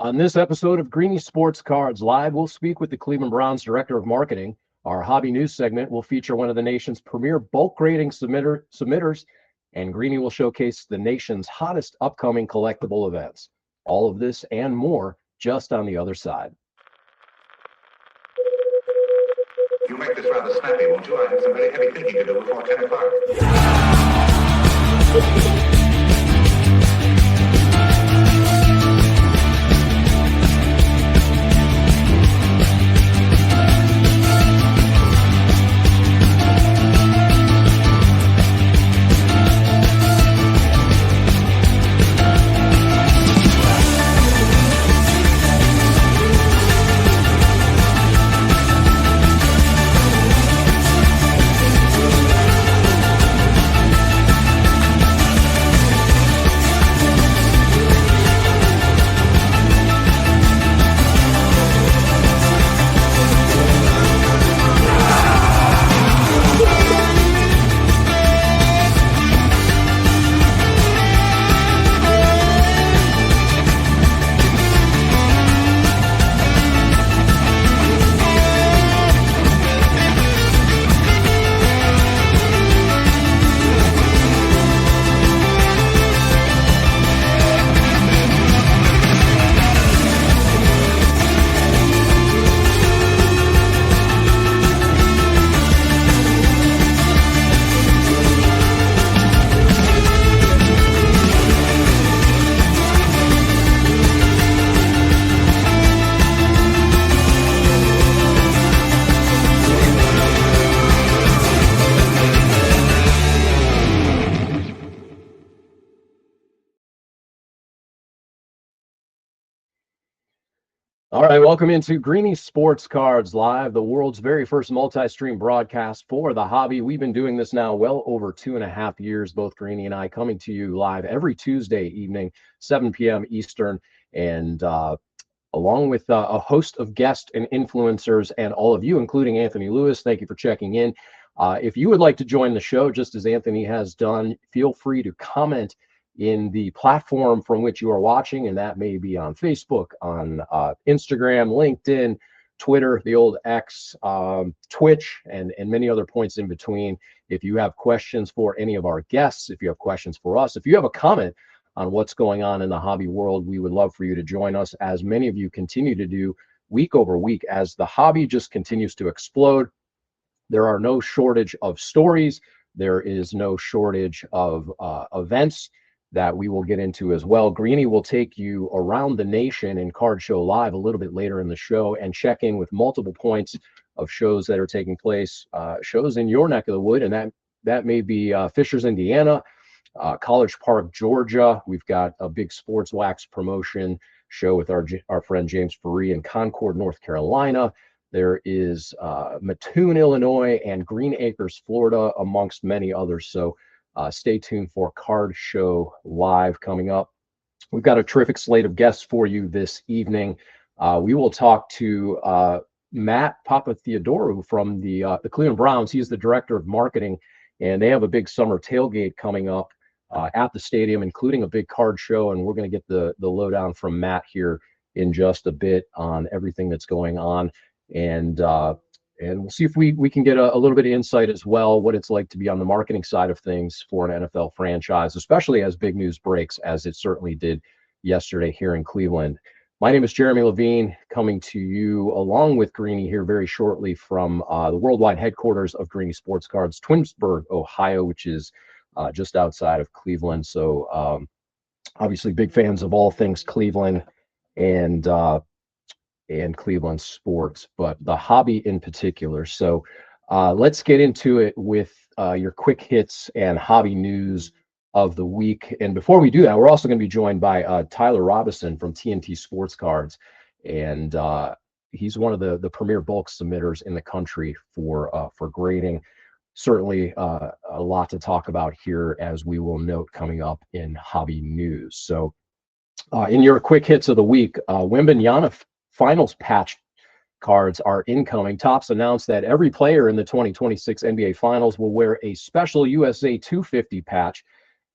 On this episode of Greeny Sports Cards Live, we'll speak with the Cleveland Browns Director of Marketing. Our hobby news segment will feature one of the nation's premier bulk grading submitters, and Greeny will showcase the nation's hottest upcoming collectible events. All of this and more just on the other side. You'll make this rather snappy, won't you? I have some very heavy thinking to do before 10 o'clock. All right, welcome into Greeny Sports Cards Live, the world's very first multi-stream broadcast for the hobby. We've been doing this now well over 2.5 years, both Greeny and I, coming to you live every Tuesday evening, 7 p.m. Eastern, and along with a host of guests and influencers and all of you, including Anthony Lewis. Thank you for checking in. If you would like to join the show, just as Anthony has done, feel free to comment in the platform from which you are watching, and that may be on Facebook, on Instagram, LinkedIn, Twitter, the old X, Twitch, and many other points in between. If you have questions for any of our guests, if you have questions for us, if you have a comment on what's going on in the hobby world, we would love for you to join us, as many of you continue to do week over week as the hobby just continues to explode. There are no shortage of stories. There is no shortage of events that we will get into as well. Greeny will take you around the nation in Card Show Live a little bit later in the show and check in with multiple points of shows that are taking place, shows in your neck of the wood, and that may be Fishers, Indiana, College Park, Georgia. We've got a big Sports Wax promotion show with our friend James Faree in Concord, North Carolina. There is Mattoon, Illinois, and Green Acres, Florida, amongst many others. So stay tuned for Card Show Live coming up. We've got a terrific slate of guests for you this evening. We will talk to Matt Papatheodorou from the Cleveland Browns. He's the director of marketing, and they have a big summer tailgate coming up at the stadium, including a big card show. And we're going to get the lowdown from Matt here in just a bit on everything that's going on. And we'll see if we can get a little bit of insight as well, what it's like to be on the marketing side of things for an NFL franchise, especially as big news breaks, as it certainly did yesterday here in Cleveland. My name is Jeremy Levine, coming to you along with Greeny here very shortly from the worldwide headquarters of Greeny Sports Cards, Twinsburg, Ohio, which is just outside of Cleveland. So obviously big fans of all things Cleveland and Cleveland sports, but the hobby in particular. So let's get into it with your quick hits and hobby news of the week. And before we do that, we're also going to be joined by Tyler Robison from TNT Sports Cards, and he's one of the premier bulk submitters in the country for grading. Certainly a lot to talk about here, as we will note coming up in hobby news. So in your quick hits of the week, Wembanyama finals patch cards are incoming. Topps announced that every player in the 2026 NBA Finals will wear a special USA 250 patch,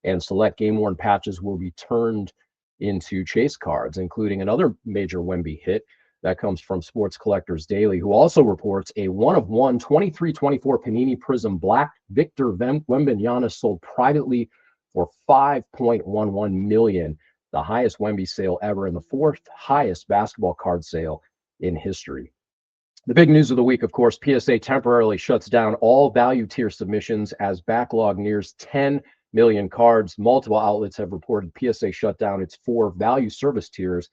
and select game-worn patches will be turned into chase cards, including another major Wemby hit that comes from Sports Collectors Daily, who also reports a 1/1 23-24 Panini Prism Black Victor Wembanyama sold privately for $5.11 million, the highest Wemby sale ever and the fourth highest basketball card sale in history. The big news of the week, of course, PSA temporarily shuts down all value tier submissions as backlog nears 10 million cards. Multiple outlets have reported PSA shut down its 4 value service tiers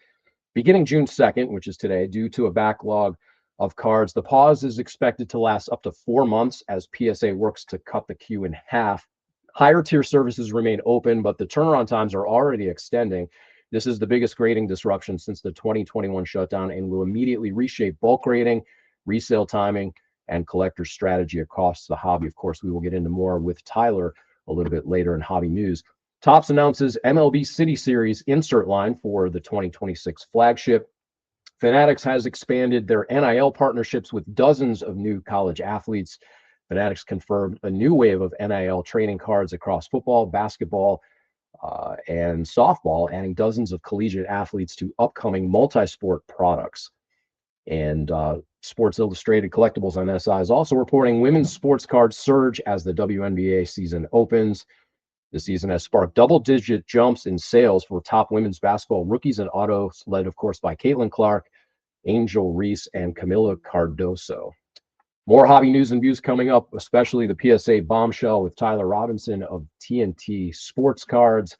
beginning June 2nd, which is today, due to a backlog of cards. The pause is expected to last up to 4 months as PSA works to cut the queue in half. Higher tier services remain open, but the turnaround times are already extending. This is the biggest grading disruption since the 2021 shutdown and will immediately reshape bulk grading, resale timing, and collector strategy across the hobby. Of course, we will get into more with Tyler a little bit later in Hobby News. Topps announces MLB City Series insert line for the 2026 flagship. Fanatics has expanded their NIL partnerships with dozens of new college athletes. Fanatics confirmed a new wave of NIL trading cards across football, basketball, and softball, adding dozens of collegiate athletes to upcoming multi-sport products. And Sports Illustrated Collectibles on SI is also reporting women's sports cards surge as the WNBA season opens. The season has sparked double-digit jumps in sales for top women's basketball rookies and autos, led, of course, by Caitlin Clark, Angel Reese, and Camila Cardoso. More hobby news and views coming up, especially the PSA bombshell with Tyler Robinson of TNT Sports Cards.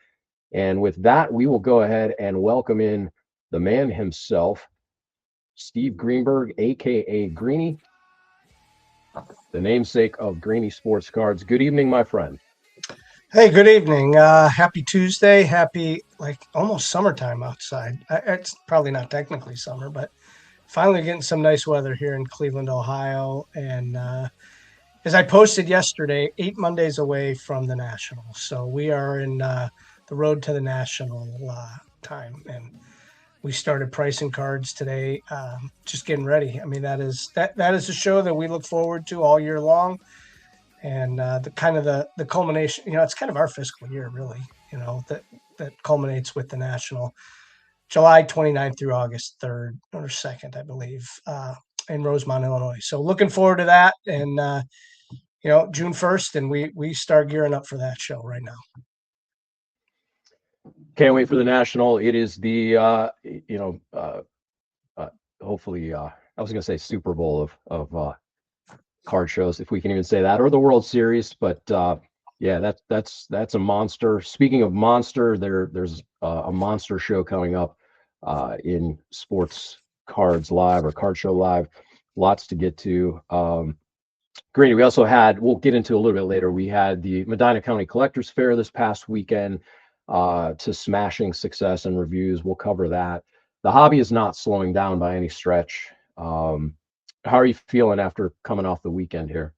And with that, we will go ahead and welcome in the man himself, Steve Greenberg, a.k.a. Greeny, the namesake of Greeny Sports Cards. Good evening, my friend. Hey, good evening. Happy Tuesday. Happy, almost summertime outside. It's probably not technically summer, but finally getting some nice weather here in Cleveland, Ohio. And as I posted yesterday, 8 Mondays away from the National. So we are in the road to the National time. And we started pricing cards today, just getting ready. I mean, that is a show that we look forward to all year long. And the culmination, it's kind of our fiscal year, really, that culminates with the National, July 29th through August 3rd or 2nd, I believe, in Rosemont, Illinois. So looking forward to that. And, June 1st, and we start gearing up for that show right now. Can't wait for the National. It is the, hopefully, I was going to say Super Bowl of card shows, if we can even say that, or the World Series. But yeah, that's a monster. Speaking of monster, there's a monster show coming up in Sports Cards Live or Card Show Live. Lots to get to. Greeny, we also had, we'll get into a little bit later, we had the Medina County Collectors Fair this past weekend to smashing success and reviews. We'll cover that. The hobby is not slowing down by any stretch. How are you feeling after coming off the weekend here?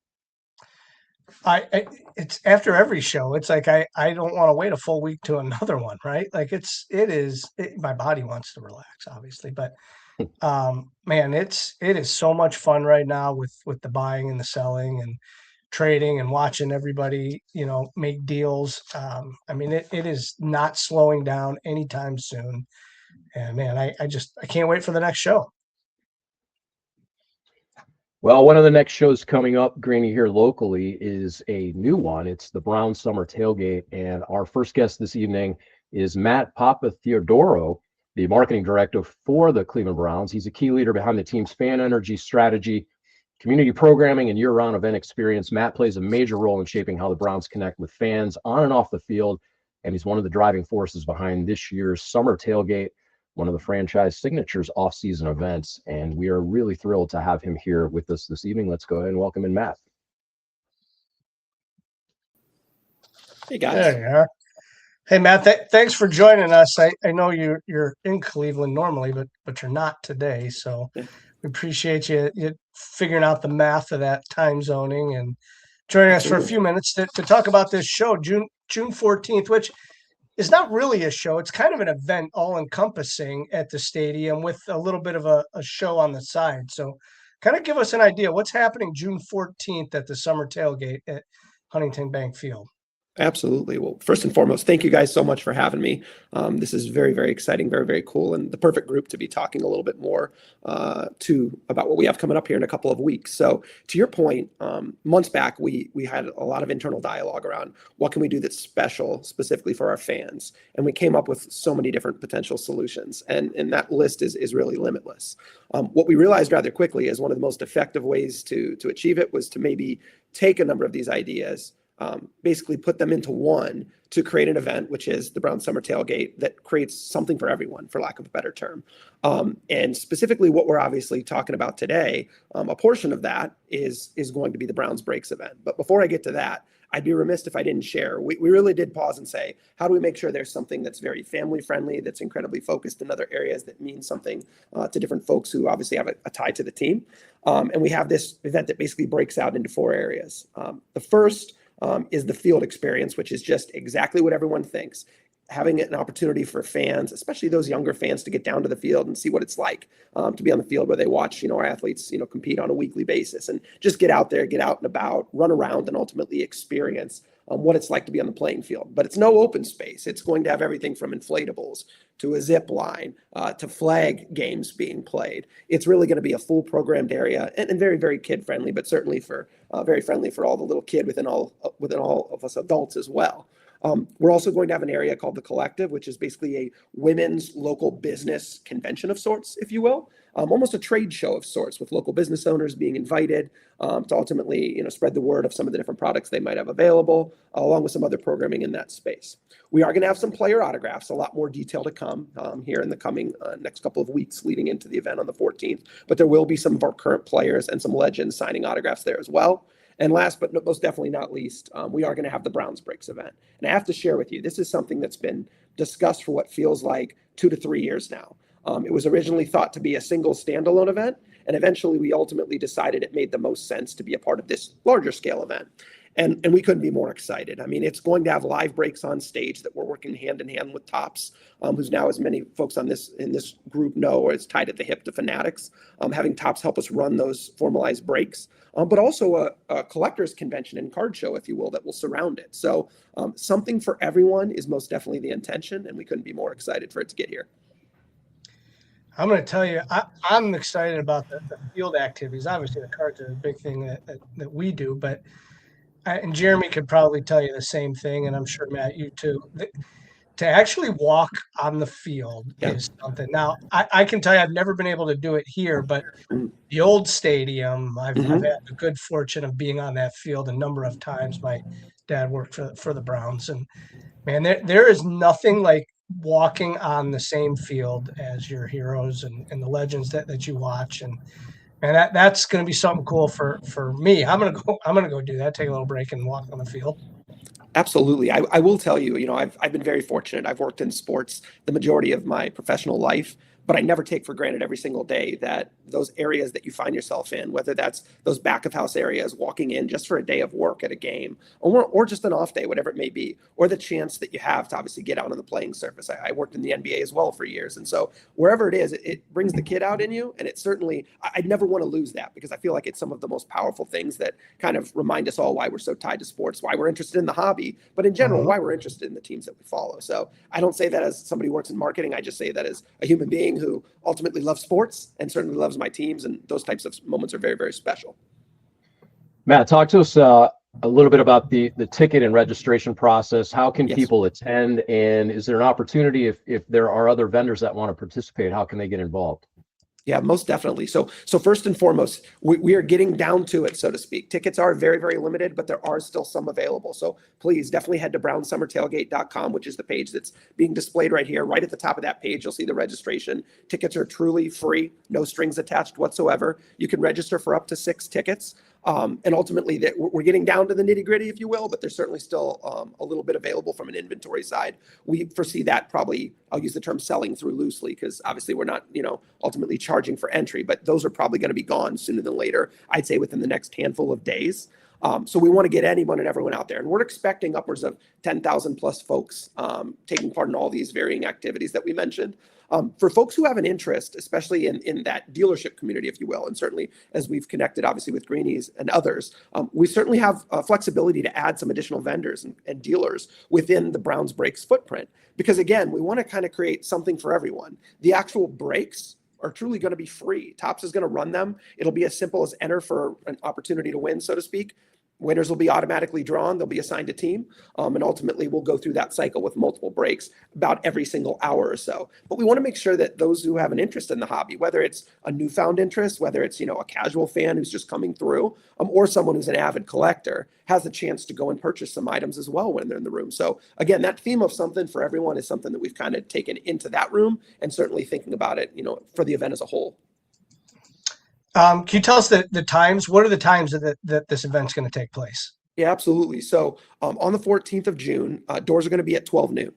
It's after every show. It's like I don't want to wait a full week to another one, right? Like it is my body wants to relax, obviously, but man, it is so much fun right now with the buying and the selling and trading and watching everybody, make deals. I mean, it is not slowing down anytime soon. And man, I can't wait for the next show. Well, one of the next shows coming up, Greeny, here locally is a new one. It's the Brown Summer Tailgate. And our first guest this evening is Matt Papatheodorou, the marketing director for the Cleveland Browns. He's a key leader behind the team's fan energy strategy, community programming, and year-round event experience. Matt plays a major role in shaping how the Browns connect with fans on and off the field. And he's one of the driving forces behind this year's Summer Tailgate, one of the franchise signatures off-season events. And we are really thrilled to have him here with us this evening. Let's go ahead and welcome in Matt. Hey, guys. There you are. Hey, Matt, thanks for joining us. I know you're in Cleveland normally, but you're not today. So we appreciate you figuring out the math of that time zoning and joining us for a few minutes to talk about this show, June 14th, which is not really a show. It's kind of an event all-encompassing at the stadium with a little bit of a show on the side. So kind of give us an idea. What's happening June 14th at the Summer Tailgate at Huntington Bank Field? Absolutely. Well, first and foremost, thank you guys so much for having me. This is very, very exciting, very, very cool, and the perfect group to be talking a little bit more about what we have coming up here in a couple of weeks. So, to your point, months back, we had a lot of internal dialogue around what can we do that's special specifically for our fans, and we came up with so many different potential solutions, and that list is really limitless. What we realized rather quickly is one of the most effective ways to achieve it was to maybe take a number of these ideas, basically put them into one to create an event, which is the Brown Summer Tailgate, that creates something for everyone, for lack of a better term. And specifically what we're obviously talking about today, a portion of that is going to be the Browns Breaks event. But before I get to that, I'd be remiss if I didn't share. We really did pause and say, how do we make sure there's something that's very family friendly, that's incredibly focused in other areas that means something to different folks who obviously have a tie to the team. And we have this event that basically breaks out into 4 areas. The first is the field experience, which is just exactly what everyone thinks. Having an opportunity for fans, especially those younger fans, to get down to the field and see what it's like to be on the field where they watch, our athletes, compete on a weekly basis, and just get out there, get out and about, run around, and ultimately experience what it's like to be on the playing field. But it's no open space. It's going to have everything from inflatables to a zip line to flag games being played. It's really going to be a full programmed area and very, very kid friendly, but certainly for very friendly for all the little kid within all of us adults as well. We're also going to have an area called the Collective, which is basically a women's local business convention of sorts, if you will. Almost a trade show of sorts, with local business owners being invited to ultimately, spread the word of some of the different products they might have available, along with some other programming in that space. We are going to have some player autographs, a lot more detail to come here in the coming next couple of weeks leading into the event on the 14th. But there will be some of our current players and some legends signing autographs there as well. And last but most definitely not least, we are going to have the Browns Breaks event. And I have to share with you, this is something that's been discussed for what feels like 2 to 3 years now. It was originally thought to be a single standalone event, and eventually we ultimately decided it made the most sense to be a part of this larger scale event. And we couldn't be more excited. I mean, it's going to have live breaks on stage that we're working hand in hand with Tops, who's now, as many folks in this group know, is tied at the hip to Fanatics, having Tops help us run those formalized breaks, but also a collector's convention and card show, if you will, that will surround it. So something for everyone is most definitely the intention, and we couldn't be more excited for it to get here. I'm going to tell you, I'm excited about the field activities. Obviously, the cards are a big thing that we do, but and Jeremy could probably tell you the same thing, and I'm sure, Matt, you too. To actually walk on the field is something. Now, I can tell you I've never been able to do it here, but the old stadium, I've had the good fortune of being on that field a number of times. My dad worked for the Browns, and man, there is nothing like walking on the same field as your heroes and the legends that you watch. And that's going to be something cool for me. I'm going to go do that, take a little break and walk on the field. Absolutely. I will tell you, I've been very fortunate. I've worked in sports the majority of my professional life, but I never take for granted every single day that those areas that you find yourself in, whether that's those back of house areas, walking in just for a day of work at a game, or just an off day, whatever it may be, or the chance that you have to obviously get out on the playing surface. I worked in the NBA as well for years. And so wherever it is, it brings the kid out in you. And it certainly, I'd never want to lose that, because I feel like it's some of the most powerful things that kind of remind us all why we're so tied to sports, why we're interested in the hobby, but in general, why we're interested in the teams that we follow. So I don't say that as somebody who works in marketing. I just say that as a human being who ultimately loves sports and certainly loves my teams, and those types of moments are very, very special. Matt, talk to us a little bit about the ticket and registration process. How can people attend, and is there an opportunity if there are other vendors that want to participate? How can they get involved? Yeah, most definitely. So first and foremost, we are getting down to it, so to speak. Tickets are very, very limited, but there are still some available. So please definitely head to brownsummertailgate.com, which is the page that's being displayed right here. Right at the top of that page, you'll see the registration. Tickets are truly free, no strings attached whatsoever. You can register for up to 6 tickets. And ultimately, that we're getting down to the nitty gritty, if you will, but there's certainly still a little bit available from an inventory side. We foresee that probably, I'll use the term selling through loosely, because obviously we're not, ultimately charging for entry, but those are probably going to be gone sooner than later. I'd say within the next handful of days. So we want to get anyone and everyone out there. And we're expecting upwards of 10,000 plus folks taking part in all these varying activities that we mentioned. For folks who have an interest, especially in that dealership community, if you will, and certainly as we've connected obviously with Greenies and others, we certainly have flexibility to add some additional vendors and dealers within the Browns Brakes footprint. Because again, we want to kind of create something for everyone. The actual brakes are truly going to be free. Topps is going to run them. It'll be as simple as enter for an opportunity to win, so to speak. Winners will be automatically drawn. They'll be assigned a team. And ultimately, we'll go through that cycle with multiple breaks about every single hour or so. But we want to make sure that those who have an interest in the hobby, whether it's a newfound interest, whether it's, a casual fan who's just coming through, or someone who's an avid collector, has a chance to go and purchase some items as well when they're in the room. So again, that theme of something for everyone is something that we've kind of taken into that room, and certainly thinking about it, for the event as a whole. Can you tell us the times? What are the times that this event's going to take place? Yeah, absolutely. So on the 14th of June, doors are going to be at 12 noon.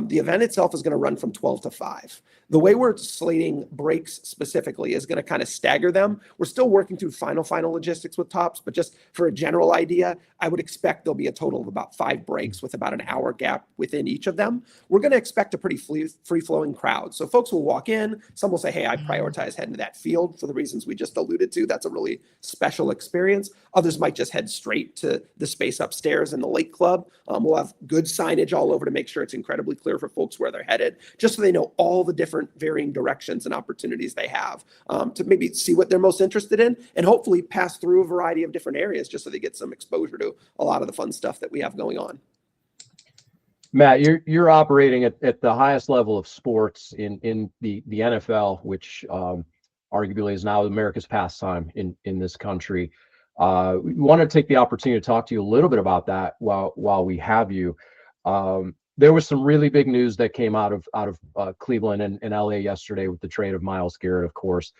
The event itself is going to run from 12 to 5. The way we're slating breaks specifically is going to kind of stagger them. We're still working through final logistics with Topps, but just for a general idea, I would expect there'll be a total of about 5 breaks with about an hour gap within each of them. We're going to expect a pretty free-flowing crowd. So folks will walk in. Some will say, hey, I prioritize heading to that field for the reasons we just alluded to. That's a really special experience. Others might just head straight to the space upstairs in the Lake Club. We'll have good signage all over to make sure it's incredibly clear for folks where they're headed, just so they know all the different varying directions and opportunities they have to maybe see what they're most interested in, and hopefully pass through a variety of different areas just so they get some exposure to a lot of the fun stuff that we have going on. Matt, you're operating at the highest level of sports in the NFL, which arguably is now America's pastime in this country. We want to take the opportunity to talk to you a little bit about that while we have you. There was some really big news that came out of Cleveland and LA yesterday with the trade of Myles Garrett, of course.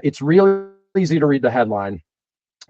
It's really easy to read the headline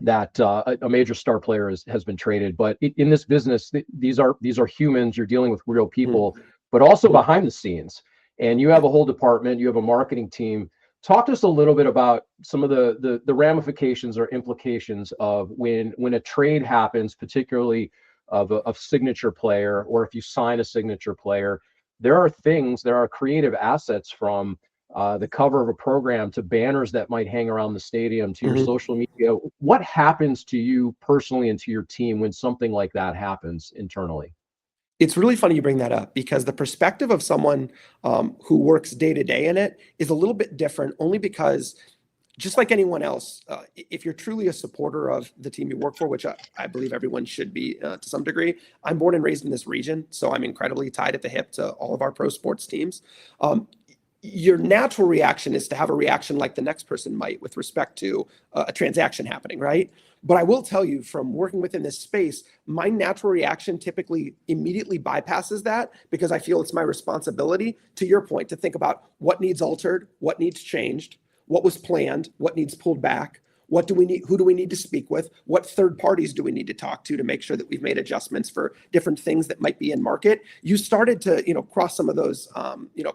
that a major star player has been traded, but in this business, these are humans. You're dealing with real people, but also behind the scenes. And you have a whole department. You have a marketing team. Talk to us a little bit about some of the ramifications or implications of when a trade happens, particularly of a signature player, or if you sign a signature player. There are creative assets from the cover of a program to banners that might hang around the stadium to your social media. What happens to you personally and to your team when something like that happens internally? It's really funny you bring that up, because the perspective of someone who works day to day in it is a little bit different, only because just like anyone else, if you're truly a supporter of the team you work for, which I believe everyone should be to some degree. I'm born and raised in this region, so I'm incredibly tied at the hip to all of our pro sports teams. Your natural reaction is to have a reaction like the next person might with respect to a transaction happening, right? But I will tell you, from working within this space, my natural reaction typically immediately bypasses that, because I feel it's my responsibility, to your point, to think about what needs altered, what needs changed, what was planned, what needs pulled back, what do we need, who do we need to speak with, what third parties do we need to talk to make sure that we've made adjustments for different things that might be in market. You started to, cross some of those,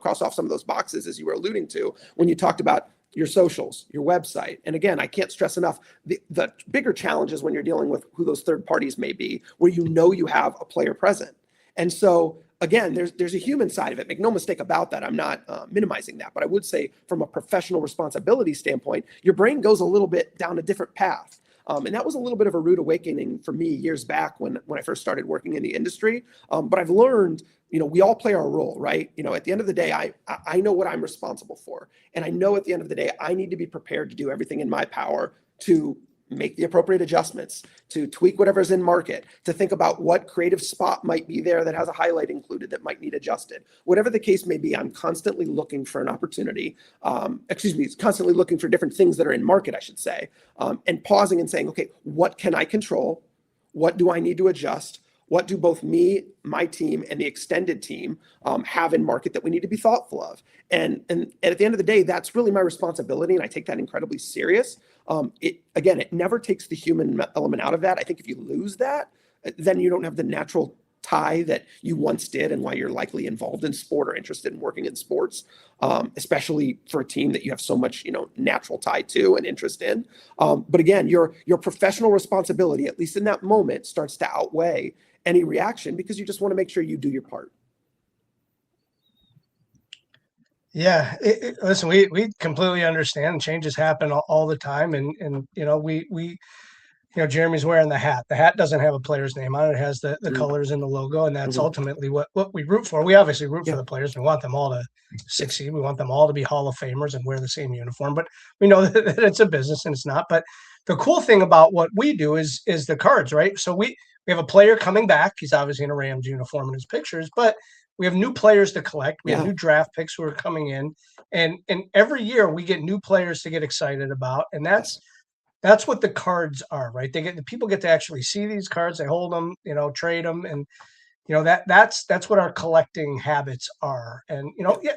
cross off some of those boxes, as you were alluding to, when you talked about your socials, your website. And again, I can't stress enough, the bigger challenge is when you're dealing with who those third parties may be, where you have a player present. And so again, there's a human side of it. Make no mistake about that. I'm not minimizing that, but I would say from a professional responsibility standpoint, your brain goes a little bit down a different path. And that was a little bit of a rude awakening for me years back when I first started working in the industry. But I've learned, we all play our role, right? At the end of the day, I know what I'm responsible for. And I know at the end of the day, I need to be prepared to do everything in my power to make the appropriate adjustments, to tweak whatever's in market, to think about what creative spot might be there that has a highlight included that might need adjusted. Whatever the case may be, I'm constantly looking for an opportunity, constantly looking for different things that are in market, I should say, and pausing and saying, okay, what can I control? What do I need to adjust? What do both me, my team, and the extended team have in market that we need to be thoughtful of? And at the end of the day, that's really my responsibility, and I take that incredibly serious. It never takes the human element out of that. I think if you lose that, then you don't have the natural tie that you once did and why you're likely involved in sport or interested in working in sports, especially for a team that you have so much, natural tie to and interest in. But again, your professional responsibility, at least in that moment, starts to outweigh any reaction because you just want to make sure you do your part. Yeah, listen, we completely understand changes happen all the time, and we Jeremy's wearing the hat. The hat doesn't have a player's name on it. It has the colors and the logo, and that's ultimately what we root for. We obviously root for the players. We want them all to succeed. We want them all to be Hall of Famers and wear the same uniform. But we know that it's a business and it's not. But the cool thing about what we do is the cards, right? So we have a player coming back. He's obviously in a Rams uniform in his pictures, but we have new players to collect. We have new draft picks who are coming in, and every year we get new players to get excited about, and that's what the cards are, right? The people get to actually see these cards, they hold them, trade them, and that's what our collecting habits are. And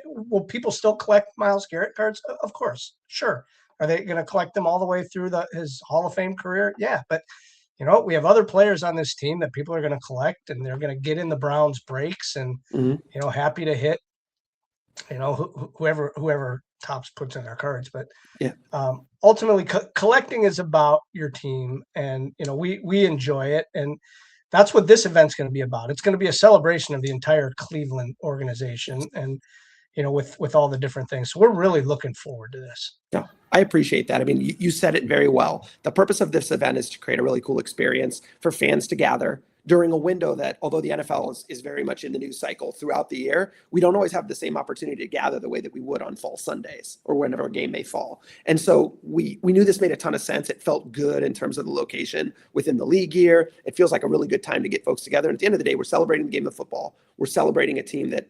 will people still collect Myles Garrett cards? Of course, sure. Are they going to collect them all the way through his Hall of Fame career? Yeah, but we have other players on this team that people are going to collect, and they're going to get in the Browns breaks, and happy to hit, whoever Topps puts in their cards. But ultimately, collecting is about your team, and we enjoy it, and that's what this event's going to be about. It's going to be a celebration of the entire Cleveland organization, and with all the different things. So we're really looking forward to this. No, I appreciate that. I mean, you said it very well. The purpose of this event is to create a really cool experience for fans to gather during a window that, although the NFL is very much in the news cycle throughout the year, we don't always have the same opportunity to gather the way that we would on fall Sundays or whenever a game may fall. And so we knew this made a ton of sense. It felt good in terms of the location within the league year. It feels like a really good time to get folks together. And at the end of the day, we're celebrating the game of football. We're celebrating a team that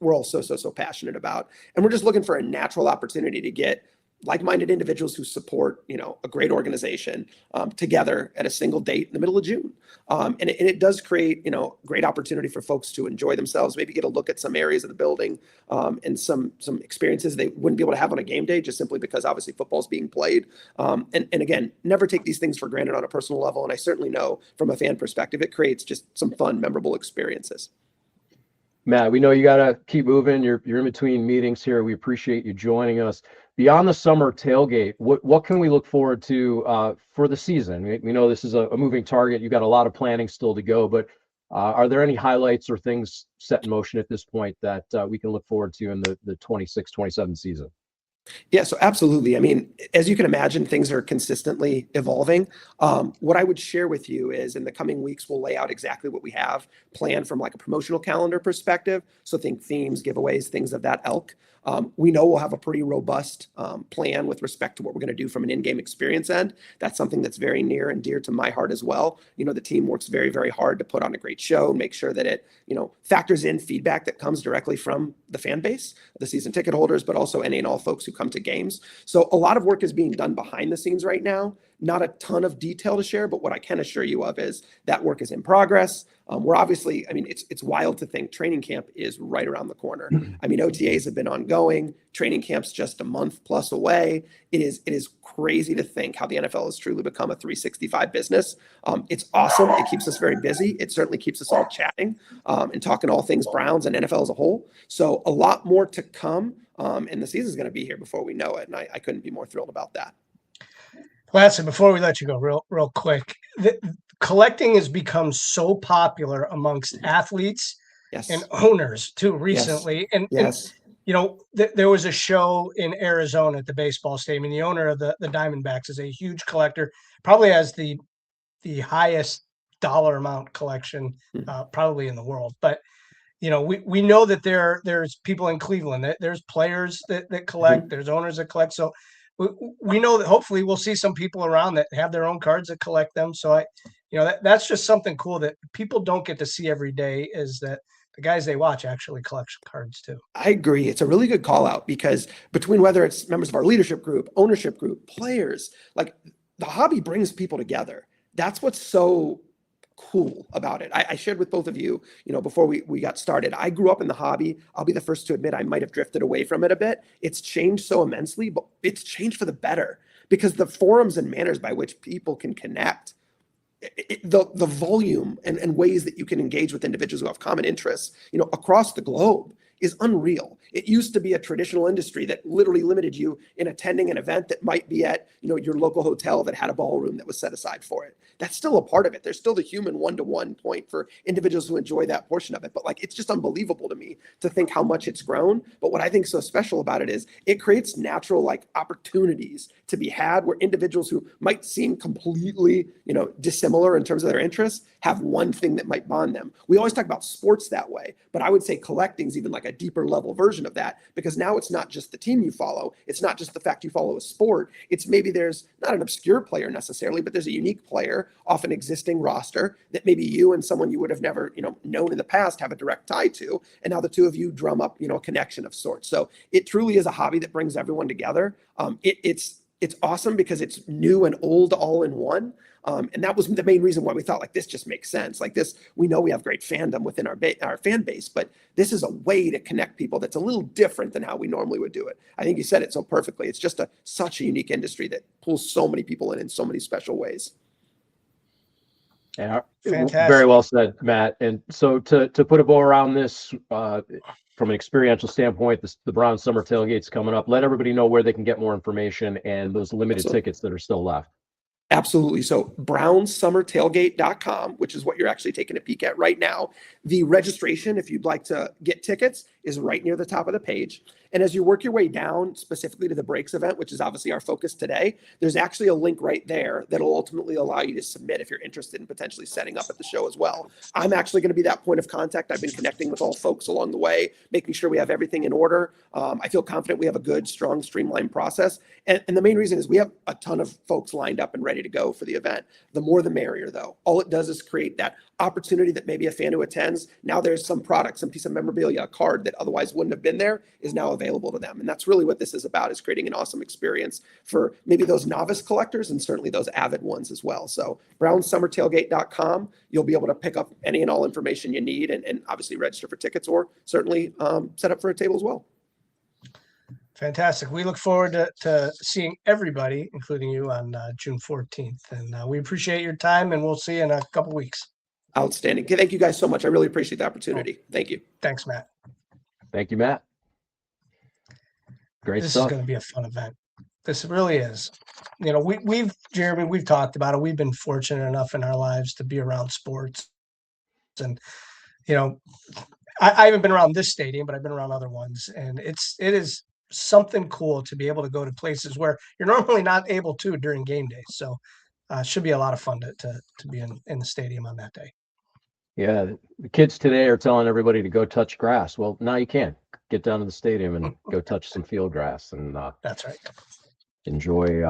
we're all so passionate about. And we're just looking for a natural opportunity to get like-minded individuals who support, a great organization together at a single date in the middle of June. And it does create, great opportunity for folks to enjoy themselves, maybe get a look at some areas of the building and some experiences they wouldn't be able to have on a game day just simply because obviously football is being played. And again, never take these things for granted on a personal level. And I certainly know from a fan perspective, it creates just some fun, memorable experiences. Matt, we know you got to keep moving. You're in between meetings here. We appreciate you joining us. Beyond the summer tailgate, what can we look forward to for the season? We know this is a moving target. You've got a lot of planning still to go, but are there any highlights or things set in motion at this point that we can look forward to in the 26-27 season? Yeah, so absolutely. I mean, as you can imagine, things are consistently evolving. What I would share with you is in the coming weeks, we'll lay out exactly what we have planned from like a promotional calendar perspective. So think themes, giveaways, things of that ilk. We know we'll have a pretty robust plan with respect to what we're going to do from an in-game experience end. That's something that's very near and dear to my heart as well. The team works very, very hard to put on a great show, make sure that it, factors in feedback that comes directly from the fan base, the season ticket holders, but also any and all folks who come to games. So a lot of work is being done behind the scenes right now. Not a ton of detail to share, but what I can assure you of is that work is in progress. We're obviously, it's wild to think training camp is right around the corner. OTAs have been ongoing. Training camp's just a month plus away. It is crazy to think how the NFL has truly become a 365 business. It's awesome. It keeps us very busy. It certainly keeps us all chatting and talking all things Browns and NFL as a whole. So a lot more to come. And the season's going to be here before we know it. And I couldn't be more thrilled about that. Lastly, before we let you go real quick, collecting has become so popular amongst athletes and owners too recently. And there was a show in Arizona at the baseball stadium, and the owner of the Diamondbacks is a huge collector, probably has the highest dollar amount collection probably in the world. But we know that there's people in Cleveland, that there's players that collect, there's owners that collect. So we know that hopefully we'll see some people around that have their own cards that collect them. So that's just something cool that people don't get to see every day, is that the guys they watch actually collect cards too. I agree. It's a really good call out, because between whether it's members of our leadership group, ownership group, players, like the hobby brings people together. That's what's so cool about it. I shared with both of you, before we got started, I grew up in the hobby. I'll be the first to admit I might have drifted away from it a bit. It's changed so immensely, but it's changed for the better, because the forums and manners by which people can connect, the volume and ways that you can engage with individuals who have common interests, across the globe is unreal. It used to be a traditional industry that literally limited you in attending an event that might be at, your local hotel that had a ballroom that was set aside for it. That's still a part of it. There's still the human one-to-one point for individuals who enjoy that portion of it. But like, it's just unbelievable to me to think how much it's grown. But what I think is so special about it is it creates natural like opportunities to be had where individuals who might seem completely, dissimilar in terms of their interests have one thing that might bond them. We always talk about sports that way, but I would say collecting is even like a deeper level version of that, because now it's not just the team you follow. It's not just the fact you follow a sport. It's maybe there's not an obscure player necessarily, but there's a unique player off an existing roster that maybe you and someone you would have never, known in the past have a direct tie to. And now the two of you drum up, a connection of sorts. So it truly is a hobby that brings everyone together. It's awesome because it's new and old all in one. And that was the main reason why we thought like this just makes sense. Like this, we know we have great fandom within our fan base, but this is a way to connect people that's a little different than how we normally would do it. I think you said it so perfectly. It's just such a unique industry that pulls so many people in so many special ways. Yeah, Fantastic. very well said, Matt. And so to put a bow around this, from an experiential standpoint, the Brown Summer Tailgate's coming up. Let everybody know where they can get more information and those limited tickets that are still left. Absolutely. So brownsummertailgate.com, which is what you're actually taking a peek at right now. The registration, if you'd like to get tickets, is right near the top of the page. And as you work your way down specifically to the Breaks event, which is obviously our focus today, there's actually a link right there that'll ultimately allow you to submit if you're interested in potentially setting up at the show as well. I'm actually going to be that point of contact. I've been connecting with all folks along the way, making sure we have everything in order. I feel confident we have a good, strong, streamlined process. And the main reason is we have a ton of folks lined up and ready to go for the event. The more the merrier, though. All it does is create that opportunity that maybe a fan who attends, now there's some product, some piece of memorabilia, a card that otherwise wouldn't have been there is now available to them. And that's really what this is about, is creating an awesome experience for maybe those novice collectors and certainly those avid ones as well. So brownsummertailgate.com, you'll be able to pick up any and all information you need and obviously register for tickets or certainly set up for a table as well. Fantastic. We look forward to seeing everybody, including you, on June 14th. And we appreciate your time, and we'll see you in a couple weeks. Outstanding. Thank you guys so much. I really appreciate the opportunity. Thank you. Thanks, Matt. Thank you, Matt. Great This stuff. is going to be a fun event. This really is. Jeremy, we've talked about it. We've been fortunate enough in our lives to be around sports. And, I haven't been around this stadium, but I've been around other ones. And it is something cool to be able to go to places where you're normally not able to during game days. So it should be a lot of fun to be in the stadium on that day. Yeah, the kids today are telling everybody to go touch grass. Well, now you can get down to the stadium and go touch some field grass and that's right. Enjoy.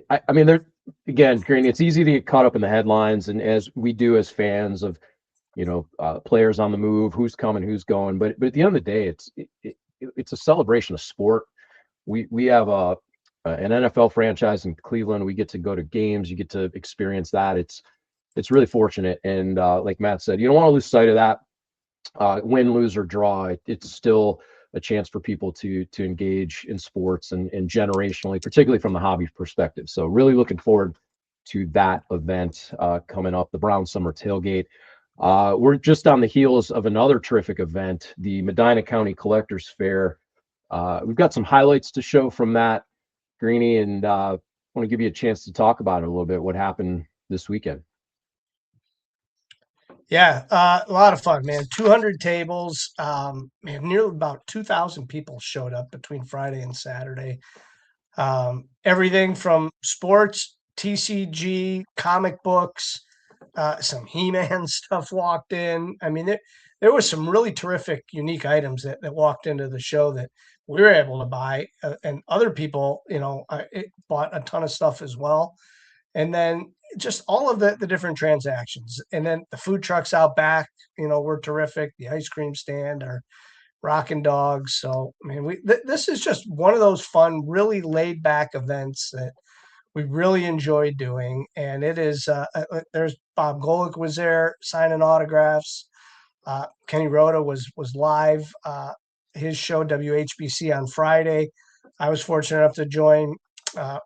I mean, again, Greeny, it's easy to get caught up in the headlines, and as we do as fans of, players on the move, who's coming, who's going. But at the end of the day, it's a celebration of sport. We have an NFL franchise in Cleveland. We get to go to games. You get to experience that. It's really fortunate. And like Matt said, you don't want to lose sight of that. Win, lose, or draw, it's still a chance for people to engage in sports and generationally, particularly from the hobby perspective. So really looking forward to that event coming up, the Brown Summer Tailgate. We're just on the heels of another terrific event, the Medina County Collectors Fair. We've got some highlights to show from that, Greeny, and I want to give you a chance to talk about it a little bit, what happened this weekend. Yeah, a lot of fun, man. 200 tables. Nearly about 2,000 people showed up between Friday and Saturday. Everything from sports, TCG, comic books, some He-Man stuff walked in. I mean, there was some really terrific, unique items that walked into the show that we were able to buy, and other people, bought a ton of stuff as well. And then just all of the different transactions. And then the food trucks out back, were terrific. The ice cream stand are rocking dogs. So, I mean, this is just one of those fun, really laid back events that we really enjoy doing. And it is, there's Bob Golick was there signing autographs. Kenny Rhoda was live, his show WHBC on Friday. I was fortunate enough to join.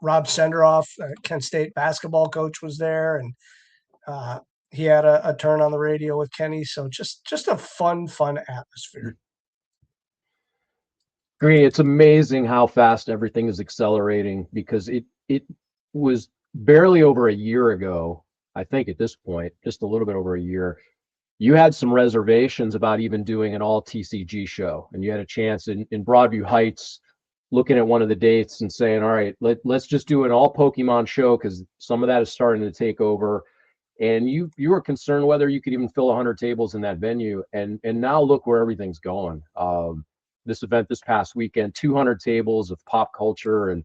Rob Senderoff, Kent State basketball coach, was there, and He had a turn on the radio with Kenny, so just a fun atmosphere. Greeny, it's amazing how fast everything is accelerating, because it was barely over a year ago, I think at this point, just a little bit over a year, you had some reservations about even doing an all TCG show, and you had a chance in Broadview Heights looking at one of the dates and saying, all right, let's just do an all Pokemon show, because some of that is starting to take over. And you were concerned whether you could even fill 100 tables in that venue, and now look where everything's going. This event this past weekend, 200 tables of pop culture and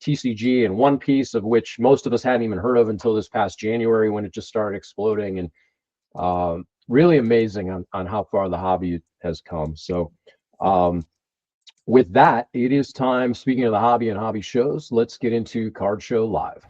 TCG, and One Piece, of which most of us hadn't even heard of until this past January when it just started exploding. And really amazing on how far the hobby has come. So with that, it is time, speaking of the hobby and hobby shows, let's get into Card Show Live.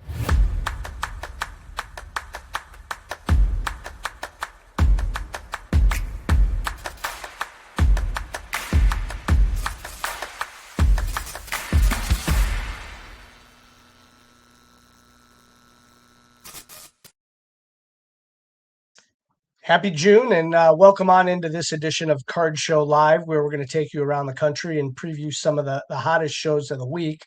Happy June, and welcome on into this edition of Card Show Live, where we're going to take you around the country and preview some of the hottest shows of the week.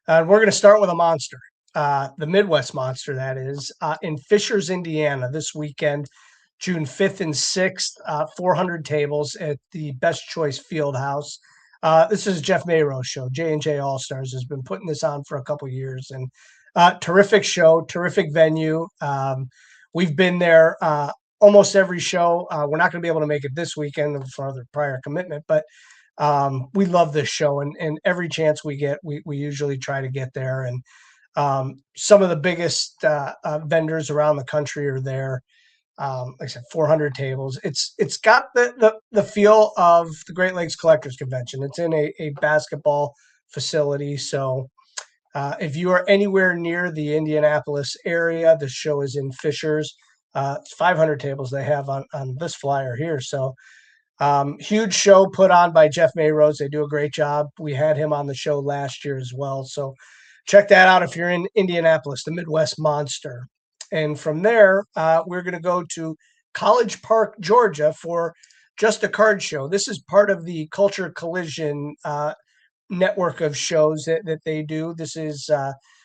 We're going to start with a monster, the Midwest monster, that is, in Fishers, Indiana, this weekend, June 5th and 6th, 400 tables at the Best Choice Field House. This is Jeff Mayro's show. J&J All-Stars has been putting this on for a couple years, and terrific show, terrific venue. We've been there almost every show. We're not going to be able to make it this weekend for the prior commitment, but we love this show, and every chance we get, we usually try to get there. And some of the biggest vendors around the country are there. Like I said, 400 tables. It's got the feel of the Great Lakes Collectors Convention. It's in a basketball facility. So if you are anywhere near the Indianapolis area, the show is in Fishers. It's 500 tables they have on this flyer here. So huge show put on by Jeff Mayros. They do a great job. We had him on the show last year as well. So check that out if you're in Indianapolis, the Midwest Monster. And from there, we're going to go to College Park, Georgia for Just a Card Show. This is part of the Culture Collision network of shows that they do. This is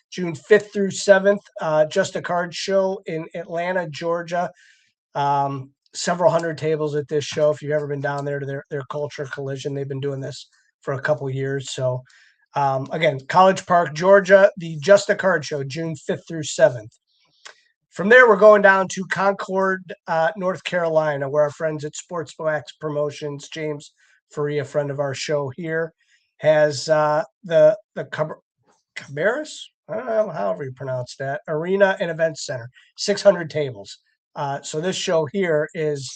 June 5th through 7th, Just a Card Show in Atlanta, Georgia. Several hundred tables at this show. If you've ever been down there to their Culture Collision, they've been doing this for a couple years. So again, College Park, Georgia, the Just a Card Show, June 5th through 7th. From there, we're going down to Concord, North Carolina, where our friends at Sports Wax Promotions, James Faria, a friend of our show here, has the Cabarrus, I don't know, however you pronounce that, Arena and Event Center, 600 tables. So this show here is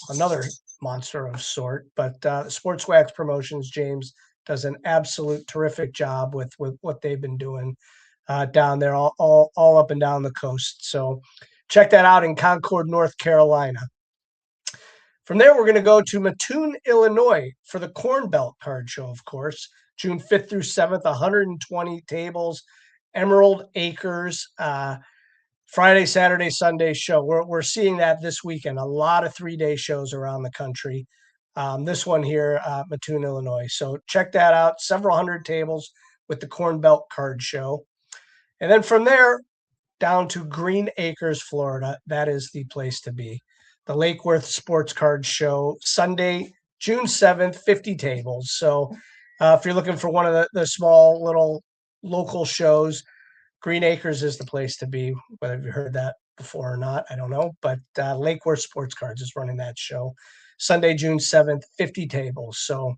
another monster of sort, but Sports Wax Promotions, James, does an absolute terrific job with what they've been doing down there, all up and down the coast. So check that out in Concord, North Carolina. From there, we're going to go to Mattoon, Illinois for the Corn Belt Card Show, of course, June 5th through 7th, 120 tables, Emerald Acres, Friday, Saturday, Sunday show. We're seeing that this weekend. A lot of 3-day shows around the country. This one here, Mattoon, Illinois. So check that out. Several hundred tables with the Corn Belt Card Show. And then from there, down to Green Acres, Florida. That is the place to be. The Lake Worth Sports Card Show, Sunday, June 7th, 50 tables. So if you're looking for one of the small little local shows, Green Acres is the place to be. Whether you've heard that before or not, I don't know. But Lake Worth Sports Cards is running that show. Sunday, June 7th, 50 tables. So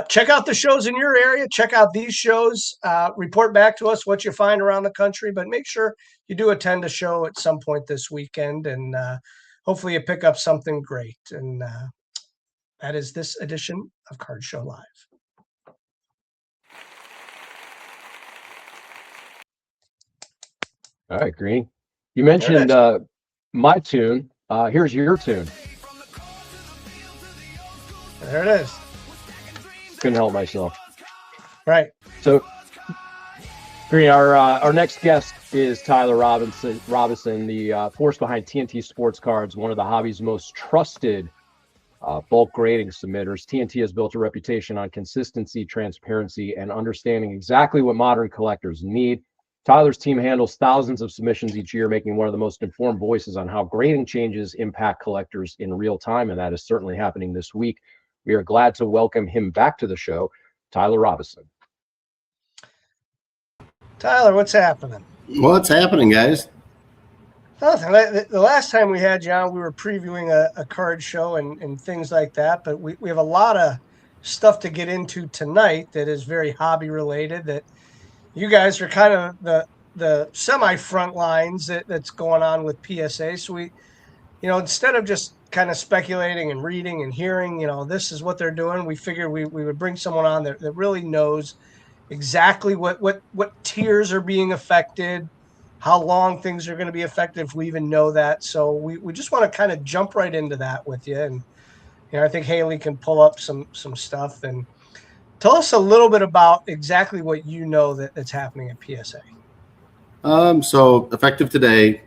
check out the shows in your area. Check out these shows. Report back to us what you find around the country. But make sure you do attend a show at some point this weekend. And hopefully you pick up something great. And that is this edition of Card Show Live. All right, Green. You mentioned my tune. Here's your tune. There it is. Couldn't help myself. Right. So, Green, our next guest is Tyler Robinson, the force behind TNT Sports Cards, one of the hobby's most trusted bulk grading submitters. TNT has built a reputation on consistency, transparency, and understanding exactly what modern collectors need. Tyler's team handles thousands of submissions each year, making one of the most informed voices on how grading changes impact collectors in real time, and that is certainly happening this week. We are glad to welcome him back to the show, Tyler Robinson. Tyler, what's happening? What's happening, guys? Nothing. The last time we had you on, we were previewing a card show and things like that, but we have a lot of stuff to get into tonight that is very hobby related, that you guys are kind of the semi front lines that's going on with PSA. So we, instead of just kind of speculating and reading and hearing, this is what they're doing, we figured we would bring someone on that really knows exactly what tiers are being affected, how long things are going to be affected, if we even know that. So we just want to kind of jump right into that with you. And I think Haley can pull up some stuff and tell us a little bit about exactly what you know that's happening at PSA. So effective today,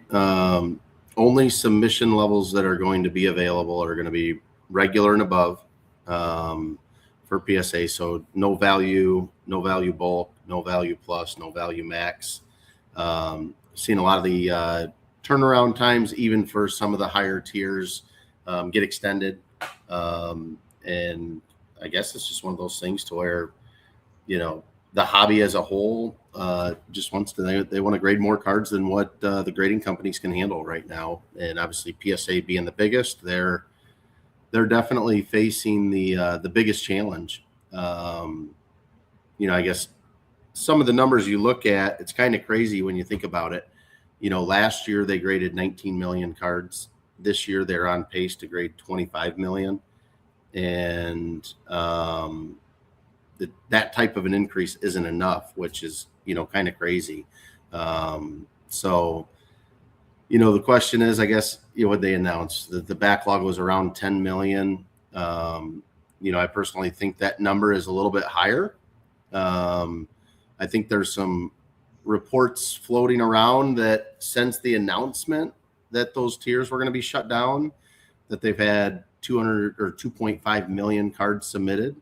only submission levels that are going to be available are going to be regular and above for PSA. So no value bulk, no value plus, no value max. Seen a lot of the turnaround times, even for some of the higher tiers, get extended. And I guess it's just one of those things to where, the hobby as a whole just wants to, they want to grade more cards than what the grading companies can handle right now. And obviously PSA being the biggest, they're definitely facing the biggest challenge. I guess some of the numbers you look at, it's kind of crazy when you think about it. Last year they graded 19 million cards. This year they're on pace to grade 25 million. And that type of an increase isn't enough, which is, kind of crazy. So, the question is, I guess, what they announced, that the backlog was around 10 million. I personally think that number is a little bit higher. I think there's some reports floating around that since the announcement that those tiers were going to be shut down, that they've had 200 or 2.5 million cards submitted.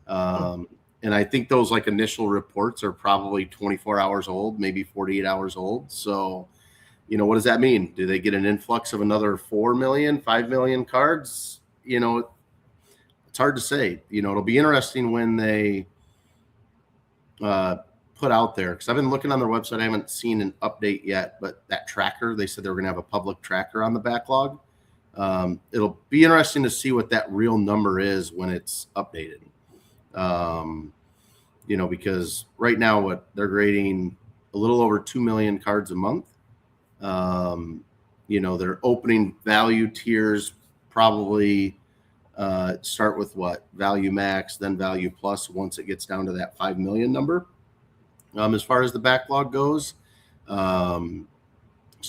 And I think those initial reports are probably 24 hours old, maybe 48 hours old. So, what does that mean? Do they get an influx of another 4 million, 5 million cards? It's hard to say. It'll be interesting when they put out there, because I've been looking on their website. I haven't seen an update yet, but that tracker, they said they were going to have a public tracker on the backlog. It'll be interesting to see what that real number is when it's updated. Because right now what they're grading a little over 2 million cards a month. Their opening value tiers probably start with value max, then value plus once it gets down to that 5 million number. As far as the backlog goes. So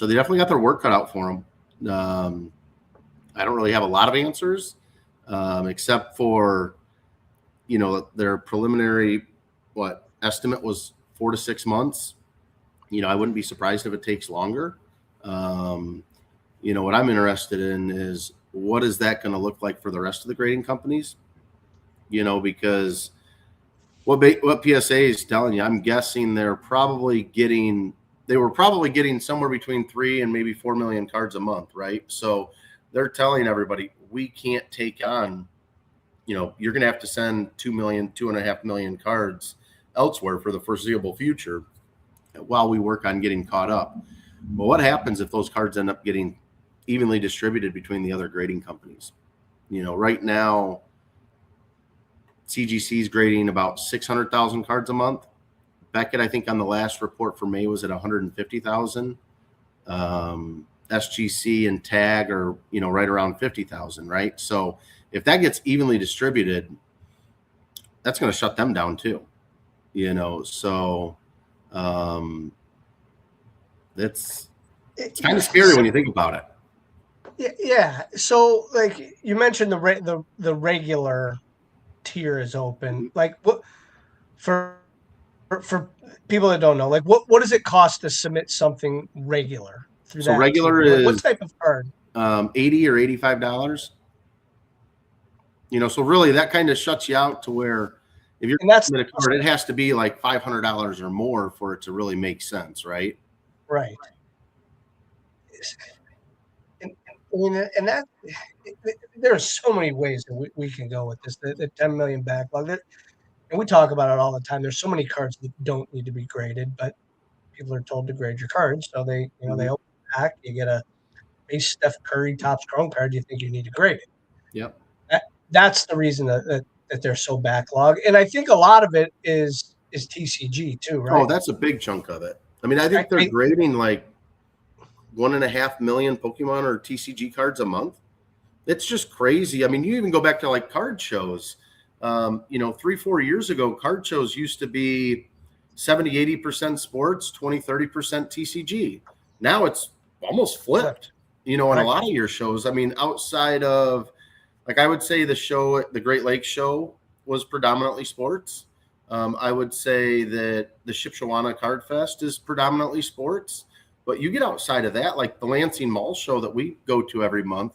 they definitely got their work cut out for them. I don't really have a lot of answers, except for, their preliminary, estimate was 4 to 6 months. I wouldn't be surprised if it takes longer. What I'm interested in is, what is that going to look like for the rest of the grading companies? Because what PSA is telling you, I'm guessing they were probably getting somewhere between 3 and maybe 4 million cards a month, right? So they're telling everybody, we can't take on, you're going to have to send 2 million, 2.5 million cards elsewhere for the foreseeable future while we work on getting caught up. But what happens if those cards end up getting evenly distributed between the other grading companies? Right now, CGC is grading about 600,000 cards a month. Beckett, I think on the last report for May, was at 150,000. SGC and TAG are, right around 50,000, right? So if that gets evenly distributed, that's going to shut them down too. So it's kind of scary when you think about it. Yeah. So you mentioned the regular tier is open. What for For people that don't know, like what does it cost to submit something regular through So that regular team? What is type of card? 80 or $85. So really that kind of shuts you out to where if you're And that's submit a card, it has to be like $500 or more for it to really make sense, right? right. And that there are so many ways that we can go with this. The 10 million backlog, and we talk about it all the time. There's so many cards that don't need to be graded, but people are told to grade your cards, so they Mhm. open the pack. You get a base Steph Curry Topps Chrome card. You think you need to grade it. Yep. That's the reason that they're so backlogged, and I think a lot of it is TCG too, Oh, right? that's a big chunk of it. I mean, I I, think they're I grading like 1.5 million Pokemon or TCG cards a month. It's just crazy. I mean, you even go back to like card shows. 3-4 years ago, card shows used to be 70-80% sports, 20-30% TCG. Now it's almost flipped, in a right. lot of your shows. I mean, outside of, like, I would say the Great Lakes show was predominantly sports. I would say that the Shipshewana Card Fest is predominantly sports. But you get outside of that, like the Lansing Mall show that we go to every month,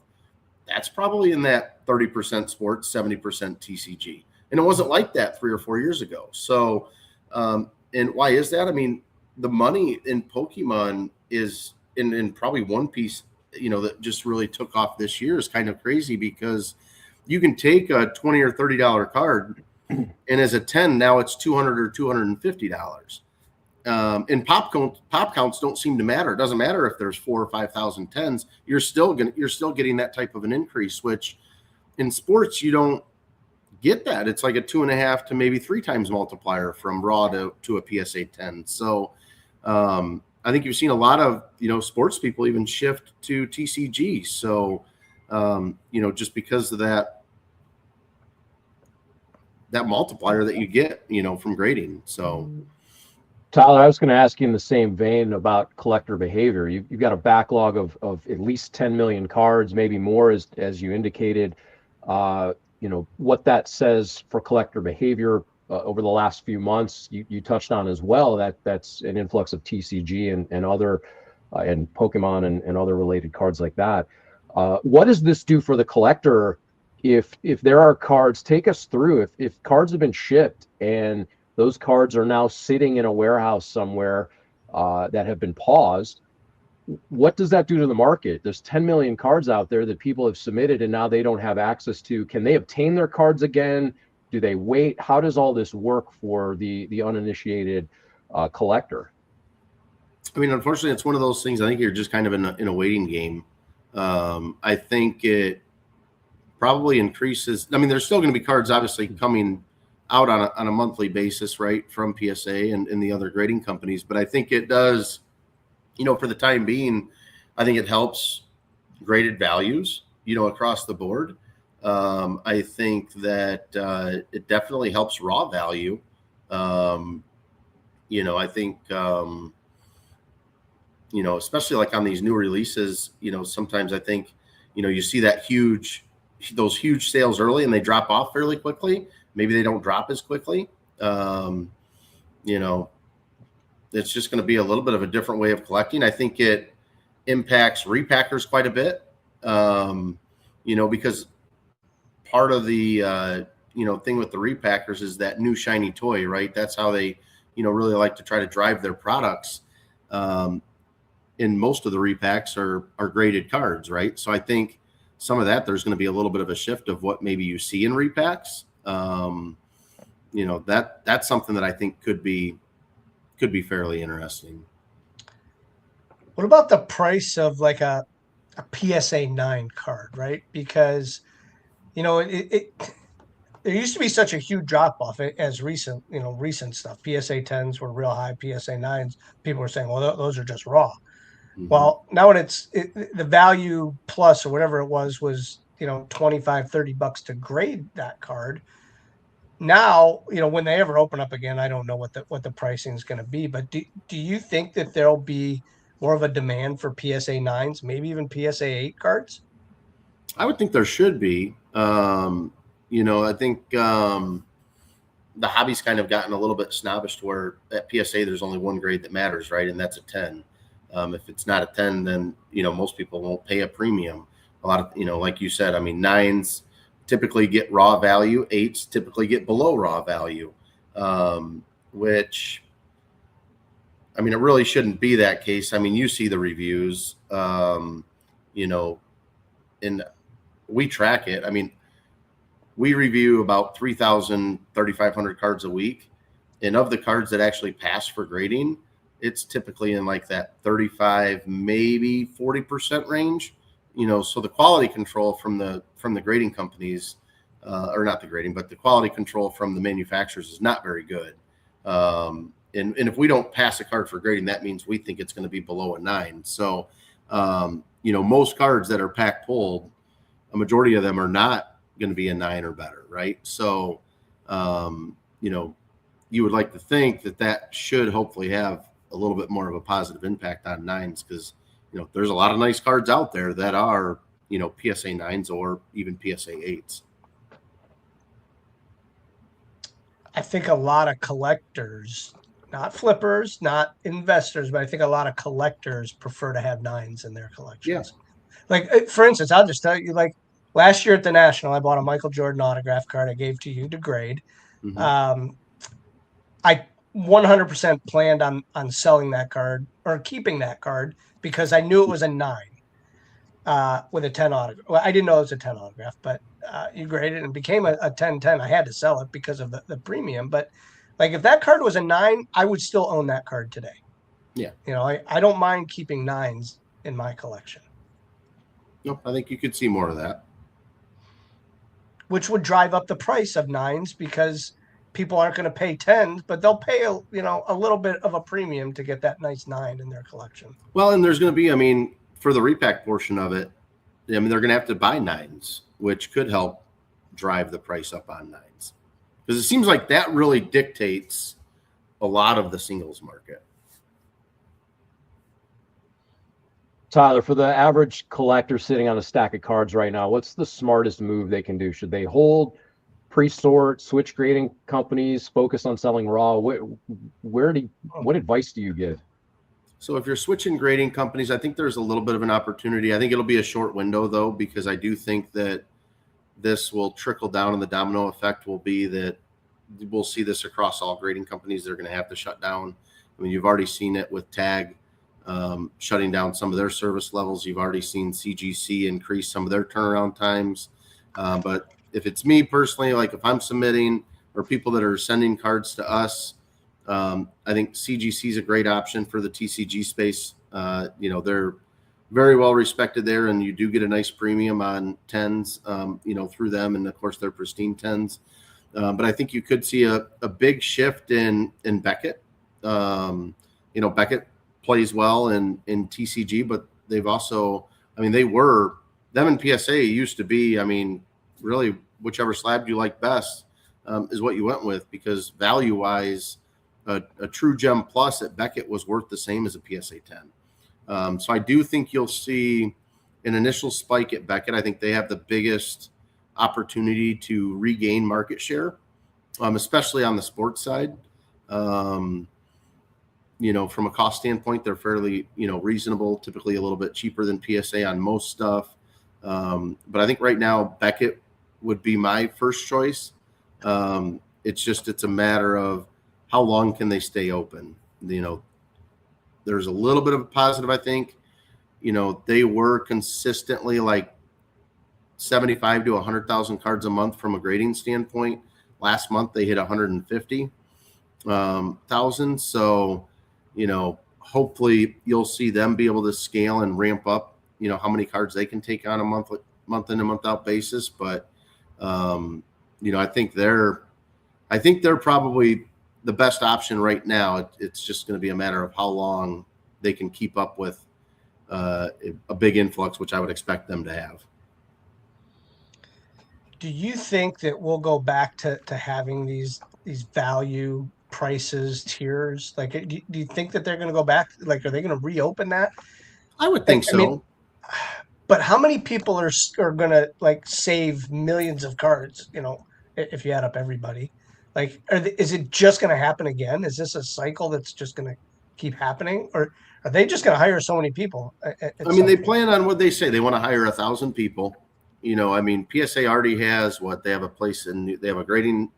that's probably in that 30% sports, 70% TCG. And it wasn't like that 3 or 4 years ago. So, and why is that? I mean, the money in Pokemon is in probably One Piece, that just really took off this year is kind of crazy because you can take a $20 or $30 card and as a 10, now it's $200 or $250. And pop counts don't seem to matter. It doesn't matter if there's 4 or 5,000 tens. You're still getting that type of an increase, which in sports you don't get that. It's like a 2.5 to maybe 3 times multiplier from raw to a PSA 10. So I think you've seen a lot of sports people even shift to TCG. So just because of that multiplier that you get from grading. So. Tyler, I was going to ask you in the same vein about collector behavior. You've got a backlog of at least 10 million cards, maybe more, as you indicated. What that says for collector behavior over the last few months. You touched on as well that's an influx of TCG and other and Pokemon and other related cards like that. What does this do for the collector? If there are cards, take us through. If cards have been shipped and those cards are now sitting in a warehouse somewhere that have been paused. What does that do to the market? There's 10 million cards out there that people have submitted and now they don't have access to. Can they obtain their cards again? Do they wait? How does all this work for the uninitiated collector? I mean, unfortunately, it's one of those things. I think you're just kind of in a waiting game. I think it probably increases. I mean, there's still going to be cards obviously coming out on a monthly basis, right, from PSA and the other grading companies. But I think it does, for the time being, I think it helps graded values, across the board. I think that it definitely helps raw value. I think, especially like on these new releases, sometimes I think, you see those huge sales early and they drop off fairly quickly. Maybe they don't drop as quickly. It's just going to be a little bit of a different way of collecting. I think it impacts repackers quite a bit, because part of the, thing with the repackers is that new shiny toy, right? That's how they, really like to try to drive their products. And most of the repacks are graded cards, right? So I think some of that, there's going to be a little bit of a shift of what maybe you see in repacks. That's something that I think could be fairly interesting. What about the price of like a PSA 9 card, right? Because there used to be such a huge drop off as recent stuff. PSA 10s were real high, PSA 9s, people were saying, well, those are just raw. Mm-hmm. Well, now when the value plus or whatever it was $25-$30 to grade that card. Now, when they ever open up again, I don't know what the pricing is going to be, but do you think that there'll be more of a demand for PSA 9s, maybe even PSA 8 cards? I would think there should be. I think the hobby's kind of gotten a little bit snobbish to where at PSA there's only one grade that matters, right? And that's a 10. If it's not a 10, then, most people won't pay a premium. A lot of, like you said, I mean, 9s typically get raw value, 8s typically get below raw value, which, I mean, it really shouldn't be that case. I mean, you see the reviews, and we track it. I mean, we review about 3,000, 3,500 cards a week. And of the cards that actually pass for grading, it's typically in like that 35, maybe 40% range. So the quality control from the grading companies, or not the grading, but the quality control from the manufacturers is not very good. And if we don't pass a card for grading, that means we think it's going to be below a 9. So, most cards that are pack pulled, a majority of them are not going to be a 9 or better, right? So, you would like to think that should hopefully have a little bit more of a positive impact on 9s, because there's a lot of nice cards out there that are PSA 9s or even PSA 8s. I think a lot of collectors, not flippers, not investors, but I think a lot of collectors prefer to have 9s in their collections. Yeah. Like, for instance, I'll just tell you, like, last year at the National, I bought a Michael Jordan autograph card I gave to you to grade. Mm-hmm. I 100% planned on selling that card or keeping that card because I knew it was a 9 with a 10 autograph. Well, I didn't know it was a 10 autograph, but you graded and it became a 10-10. I had to sell it because of the premium. But like, if that card was a 9, I would still own that card today. Yeah. I don't mind keeping 9s in my collection. Nope, I think you could see more of that. Which would drive up the price of 9s because people aren't going to pay 10s, but they'll pay a little bit of a premium to get that nice 9 in their collection. Well, and there's going to be, I mean, for the repack portion of it, I mean, they're going to have to buy 9s, which could help drive the price up on 9s, because it seems like that really dictates a lot of the singles market. Tyler, for the average collector sitting on a stack of cards right now, what's the smartest move they can do? Should they hold, pre-sort, switch grading companies, focus on selling raw? What advice do you give? So if you're switching grading companies, I think there's a little bit of an opportunity. I think it'll be a short window, though, because I do think that this will trickle down, and the domino effect will be that we'll see this across all grading companies. They're going to have to shut down. I mean, you've already seen it with TAG shutting down some of their service levels. You've already seen CGC increase some of their turnaround times. But if it's me personally, like if I'm submitting or people that are sending cards to us, I think CGC is a great option for the TCG space. They're very well respected there, and you do get a nice premium on 10s, through them, and of course they're pristine 10s. But I think you could see a big shift in Beckett. Beckett plays well in TCG, but they've also, I mean, them and PSA used to be, I mean, really whichever slab you like best is what you went with, because value-wise, a True Gem Plus at Beckett was worth the same as a PSA 10. So I do think you'll see an initial spike at Beckett. I think they have the biggest opportunity to regain market share, especially on the sports side. From a cost standpoint, they're fairly, reasonable, typically a little bit cheaper than PSA on most stuff. But I think right now Beckett would be my first choice. It's a matter of how long can they stay open. There's a little bit of a positive, I think. They were consistently like 75 to 100,000 cards a month from a grading standpoint. Last month they hit 150,000. So, hopefully you'll see them be able to scale and ramp up, how many cards they can take on a month in a month out basis. But, I think they're probably the best option right now. It's just going to be a matter of how long they can keep up with a big influx, which I would expect them to have. Do you think that we'll go back to having these value prices tiers? Like, do you think that they're going to go back? Like, are they going to reopen that? I would think so. I mean, but how many people are going to like save millions of cards? If you add up everybody, Like, is it just going to happen again? Is this a cycle that's just going to keep happening, or are they just going to hire so many people I at mean, some they point? plan on what they say. They want to hire 1,000 people. I mean, PSA already has what they have a place they have a grading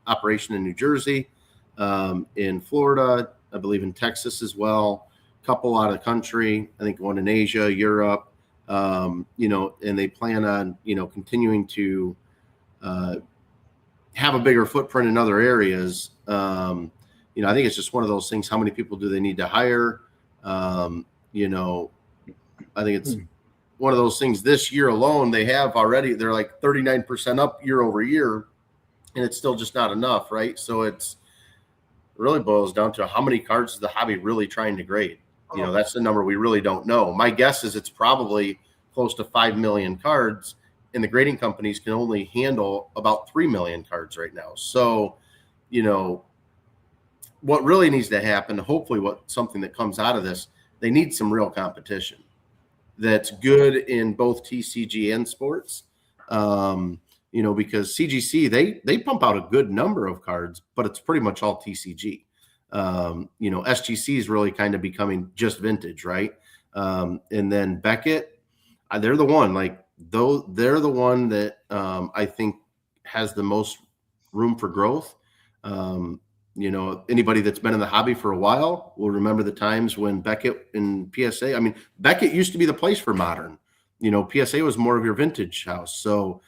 operation in New Jersey, in Florida, I believe in Texas as well. A couple out of the country, I think one in Asia, Europe. And they plan on continuing to have a bigger footprint in other areas. I think it's just one of those things. How many people do they need to hire? I think it's one of those things. This year alone, they're like 39% up year over year, and it's still just not enough, right? So it really boils down to how many cards is the hobby really trying to grade? That's the number we really don't know. My guess is it's probably close to 5 million cards, and the grading companies can only handle about 3 million cards right now. So, what really needs to happen, hopefully something that comes out of this, they need some real competition that's good in both TCG and sports. Because CGC, they pump out a good number of cards, but it's pretty much all TCG. SGC is really kind of becoming just vintage, right? And then Beckett, they're the one, they're the one that I think has the most room for growth. Anybody that's been in the hobby for a while will remember the times when Beckett and PSA, I mean, Beckett used to be the place for modern. PSA was more of your vintage house. So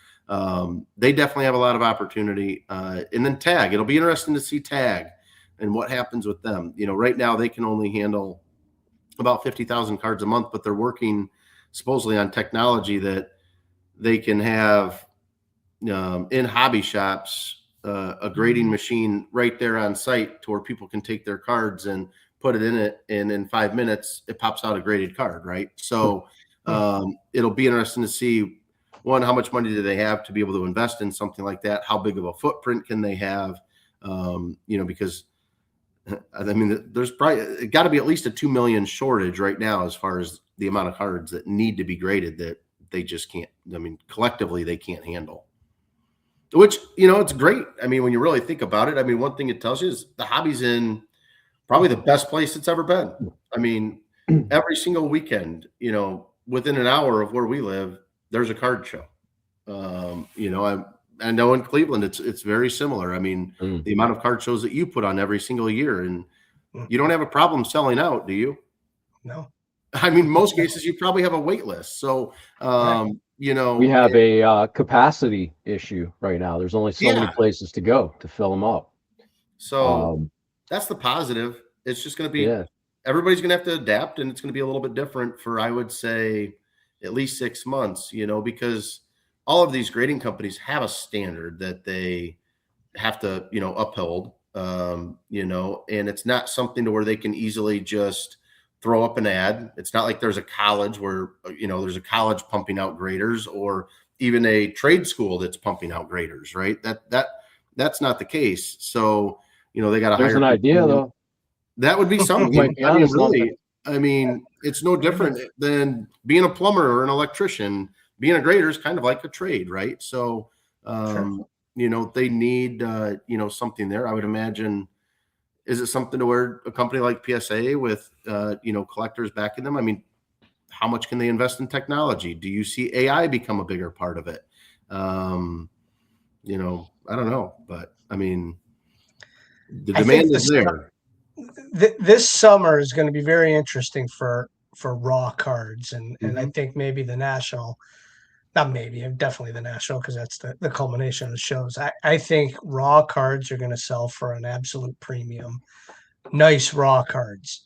they definitely have a lot of opportunity. And then Tag, it'll be interesting to see Tag and what happens with them. Right now they can only handle about 50,000 cards a month, but they're working supposedly on technology that they can have in hobby shops, a grading machine right there on site to where people can take their cards and put it in it. And in 5 minutes, it pops out a graded card. Right. So it'll be interesting to see, one, how much money do they have to be able to invest in something like that? How big of a footprint can they have? Because I mean, there's probably got to be at least a 2 million shortage right now as far as the amount of cards that need to be graded that they just can't. I mean, collectively, they can't handle. Which, it's great. I mean, when you really think about it, I mean, one thing it tells you is the hobby's in probably the best place it's ever been. I mean, every single weekend, within an hour of where we live, there's a card show. I know in Cleveland, it's very similar. I mean, the amount of card shows that you put on every single year, and you don't have a problem selling out, do you? No. I mean, most cases you probably have a wait list. So, Right. We have a capacity issue right now. There's only so many places to go to fill them up. So that's the positive. It's just going to be, everybody's going to have to adapt, and it's going to be a little bit different for, I would say, at least 6 months, because all of these grading companies have a standard that they have to, uphold, and it's not something to where they can easily just throw up an ad. It's not like there's a college where, there's a college pumping out graders, or even a trade school that's pumping out graders, right? That's not the case. So, they got to hire. There's an idea though. That would be something. I mean, it's no different than being a plumber or an electrician. Being a grader is kind of like a trade, right? So, they need, something there. I would imagine. Is it something to where a company like PSA with, collectors backing them? I mean, how much can they invest in technology? Do you see AI become a bigger part of it? I don't know, but I mean, the demand is there. This summer is going to be very interesting for raw cards, and I think maybe the national, not maybe, definitely the national, because that's the culmination of the shows. I think raw cards are going to sell for an absolute premium. Nice raw cards,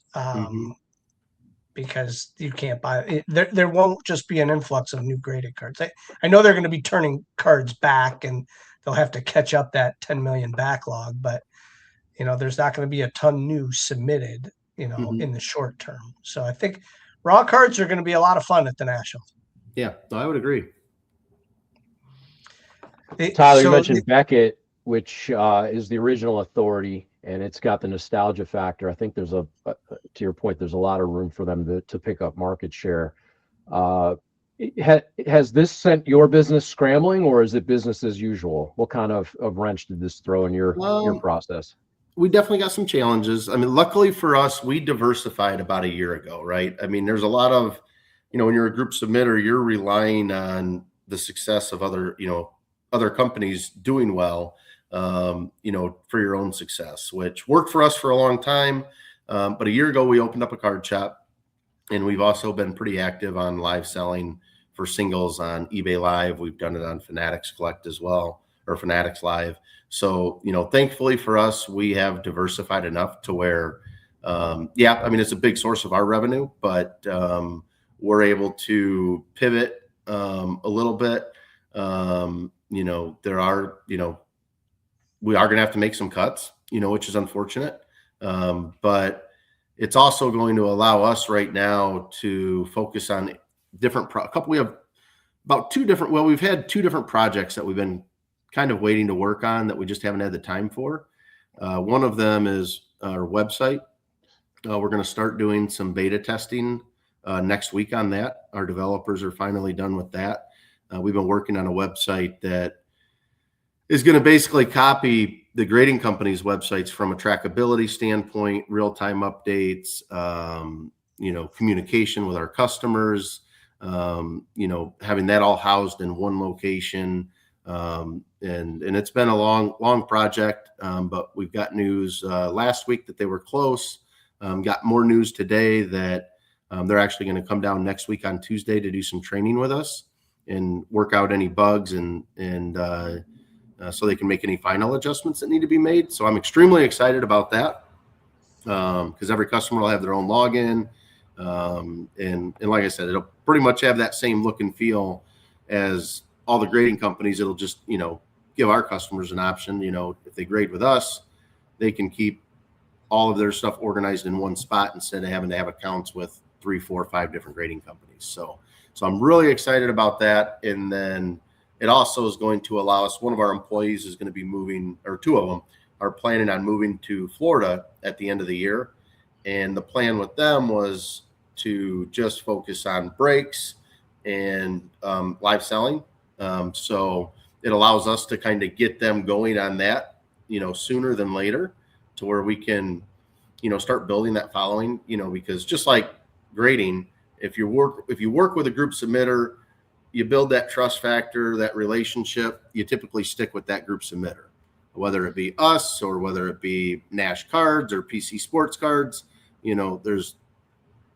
because you can't buy it. There won't just be an influx of new graded cards. I know they're going to be turning cards back, and they'll have to catch up that 10 million backlog, but there's not going to be a ton new submitted, in the short term. So I think raw cards are going to be a lot of fun at the National. Yeah, I would agree. Tyler, you mentioned Beckett, which is the original authority, and it's got the nostalgia factor. I think there's to your point, there's a lot of room for them to pick up market share. Has this sent your business scrambling, or is it business as usual? What kind of wrench did this throw in your Um, process? we definitely got some challenges. I mean, luckily for us, we diversified about a year ago, right? I mean, there's a lot of, when you're a group submitter, you're relying on the success of other companies doing well, for your own success, which worked for us for a long time. But a year ago, we opened up a card shop, and we've also been pretty active on live selling for singles on eBay Live. We've done it on Fanatics Collect as well, or Fanatics Live. So, thankfully for us, we have diversified enough to where, I mean, it's a big source of our revenue, but we're able to pivot a little bit. There are, we are going to have to make some cuts, which is unfortunate. But it's also going to allow us right now to focus on we have about we've had two different projects that we've been kind of waiting to work on that we just haven't had the time for. One of them is our website. We're going to start doing some beta testing next week on that. Our developers are finally done with that. We've been working on a website that is going to basically copy the grading company's websites from a trackability standpoint, real-time updates, communication with our customers, having that all housed in one location. And it's been a long project, but we've got news last week that they were close. Got more news today that they're actually going to come down next week on Tuesday to do some training with us and work out any bugs and so they can make any final adjustments that need to be made. So I'm extremely excited about that because every customer will have their own login. And like I said, it'll pretty much have that same look and feel as all the grading companies. It'll just, give our customers an option. If they grade with us, they can keep all of their stuff organized in one spot instead of having to have accounts with 3, 4, 5 different grading companies. So I'm really excited about that. And then it also is going to allow us, one of our employees is going to be moving, or 2 of them are planning on moving to Florida at the end of the year. And the plan with them was to just focus on breaks and live selling. So it allows us to kind of get them going on that, sooner than later, to where we can, start building that following, because just like grading, if you work with a group submitter, you build that trust factor, that relationship, you typically stick with that group submitter, whether it be us or whether it be Nash Cards or PC Sports Cards. There's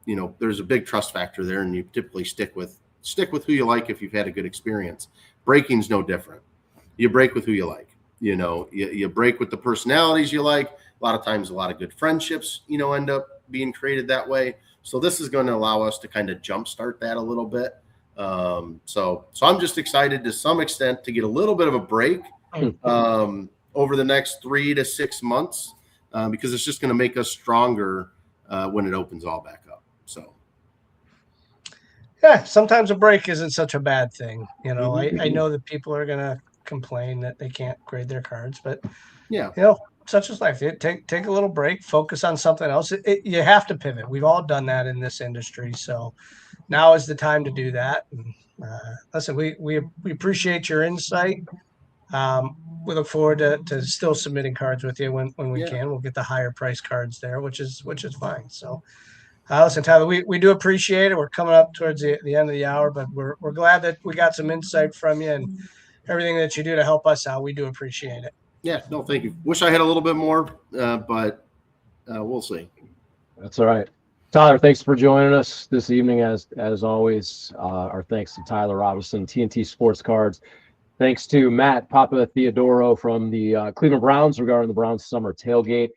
a big trust factor there, and you typically stick with who you like if you've had a good experience. Breaking's no different. You break with who you like. You break with the personalities you like. A lot of times, a lot of good friendships, end up being created that way. So this is going to allow us to kind of jumpstart that a little bit. So I'm just excited to some extent to get a little bit of a break over the next 3 to 6 months because it's just going to make us stronger when it opens all back up. So. Yeah, sometimes a break isn't such a bad thing. I know that people are going to complain that they can't grade their cards, but such is life. Take a little break, focus on something else. You have to pivot. We've all done that in this industry. So now is the time to do that. And, listen, we appreciate your insight. We look forward to still submitting cards with you when we can. We'll get the higher price cards there, which is fine. So listen, Tyler, we do appreciate it. We're coming up towards the end of the hour, but we're glad that we got some insight from you and everything that you do to help us out. We do appreciate it. Yeah, no, thank you. Wish I had a little bit more, but we'll see. That's all right. Tyler, thanks for joining us this evening. As always, our thanks to Tyler Robinson, TNT Sports Cards. Thanks to Matt Papa Theodoro from the Cleveland Browns regarding the Browns summer tailgate.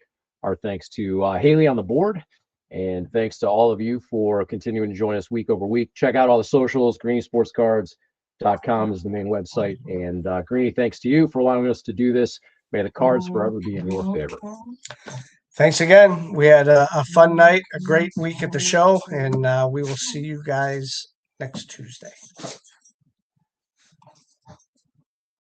Our thanks to Haley on the board. And thanks to all of you for continuing to join us week over week. Check out all the socials. GreenieSportsCards.com is the main website. And Greenie, thanks to you for allowing us to do this. May the cards forever be in your favor. Thanks again. We had a fun night, a great week at the show, and we will see you guys next Tuesday.